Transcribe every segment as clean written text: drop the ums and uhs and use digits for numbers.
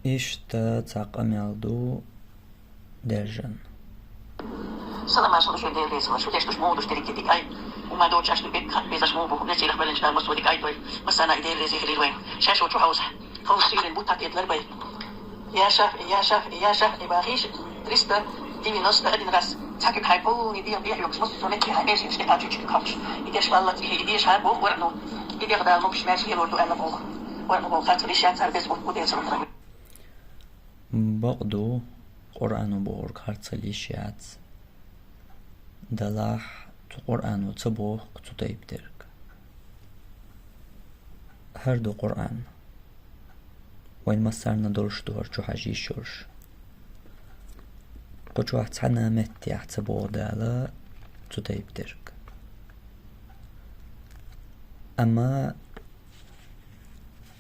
İşte taqameldu derjan. Sana mais no joelho deles, mas o texto dos mundos teria que dizer, uma do chasto bem kan bezas mu bu ne çelik belen çıkar masudi kay toy. Masana ideyle zehirli wen. Şaş o çuhavuz. Havsirin bu taketler bay. Ya şaf ibahiş. Trista divinosta edin ras. Takı kaypo ni diye bir yok. Nasıl sonra ki hayır işte kaçı çıktı kaç. İdeş vallahi ki ideş ha bu var no. İdeş kadar mı pişmez ki ordu ela bol. Var no bol katı bir şey serbest bu diye sonra. Baqdu Qur'anu bor kartsalişat. Dalah tu Qur'anu tabuh tutayibdirk. Her du Qur'an. Wain masarna dolshdur chu hajishur. Qochu ahtsana metti ahtabuh dala tutayibdirk. Ama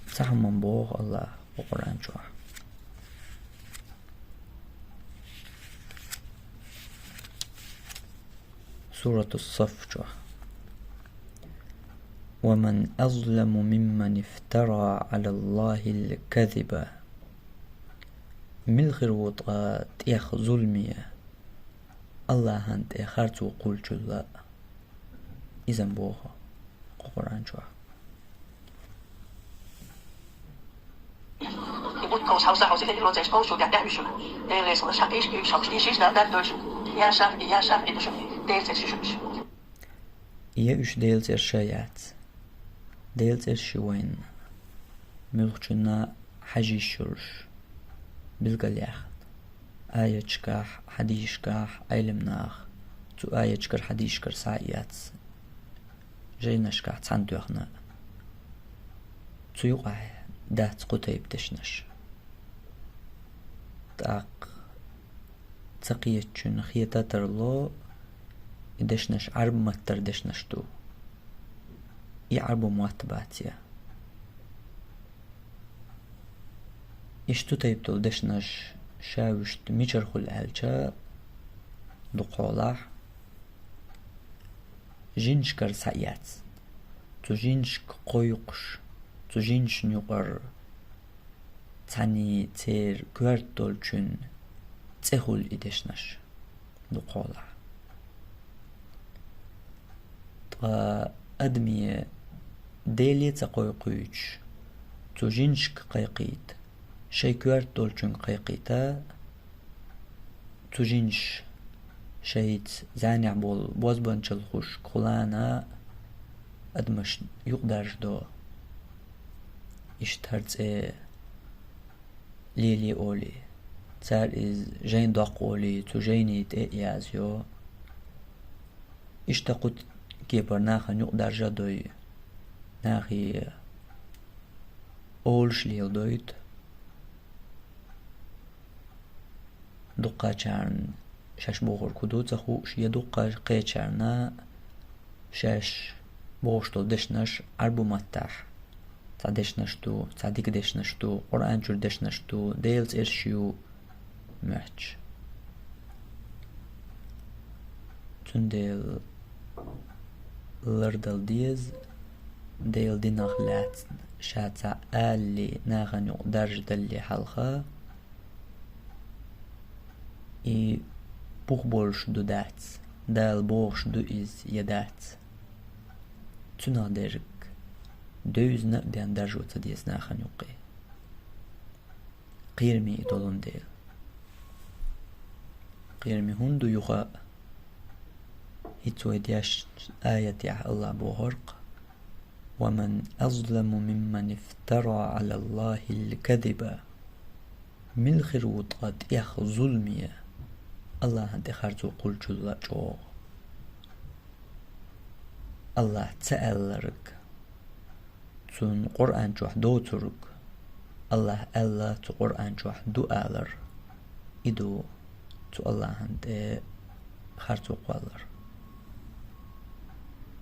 sahman boh Allah bu Qur'an chu. سورة الصف ومن أظلم ممن افترى على الله الكذب ملغر وطغات يخ ظلمية الله هند اخرت وقول جلا إذن بوها قرآن شو يا إيش ديلت إرشايات ديلت إرشوين ملخشنا حجي الشرش بالقلياخ آية شكاح حديش كاح أيلمناخ تو آية شكر حديش كر ساعيات جينا شكاح تساندو يخنا تو يقع دات قطيب تشنش تاق تقيت شن خيطة ترلو دشنش عرب متر دشنشتو عرب مواتباتيا اشتو تيبتو دشنش شاوشت ميجر خل ألشا دقولاح جنشكر سايات تو جنشك قويقش تو جنش نيقر تاني تير كوارتول چون تسهل إدشنش دقولاح أدمية ديلي تقوي قيوش تجينشك قيقيت شيكوارت دولچون قيقيتا تجينش شيت زانع بول بوزبان چلخوش كولانا أدمش يقدرش دو اشترت ليلي أولي تار إز جين داق أولي تجيني تأيازيو اشتقت كيبر ناخا نقدر جدوي ناخي أولش ليل دويت دقا چارن شاش بوغر كدو تخوش يدقا قي چارنا شاش بوغشتو دشنش عربو متاح تا دشنشتو تا ديك دشنشتو قرآن جور دشنشتو ديلز إرشيو محج تنديل لردل ديز ديل دي نغلات شاتا آلي ناغن يقدرج دلي حلقة اي بوخ بولش دو دات دال بوخش دو إز يدات تنا درك دوز نقدان درجو تديس ناغن يقي قيرمي إدولون ديل قيرمي هندو يخاء يتويديش آية يا الله بوهرق ومن أظلم ممن افترى على الله الكذب ملخر وطغت يخ ظلمية الله هندي خرزو قل جل جو الله تألرك تون قرآن جوح دو ترك الله ألا تو قرآن جوح دو ألر إدو تو الله هندي خرزو قوالر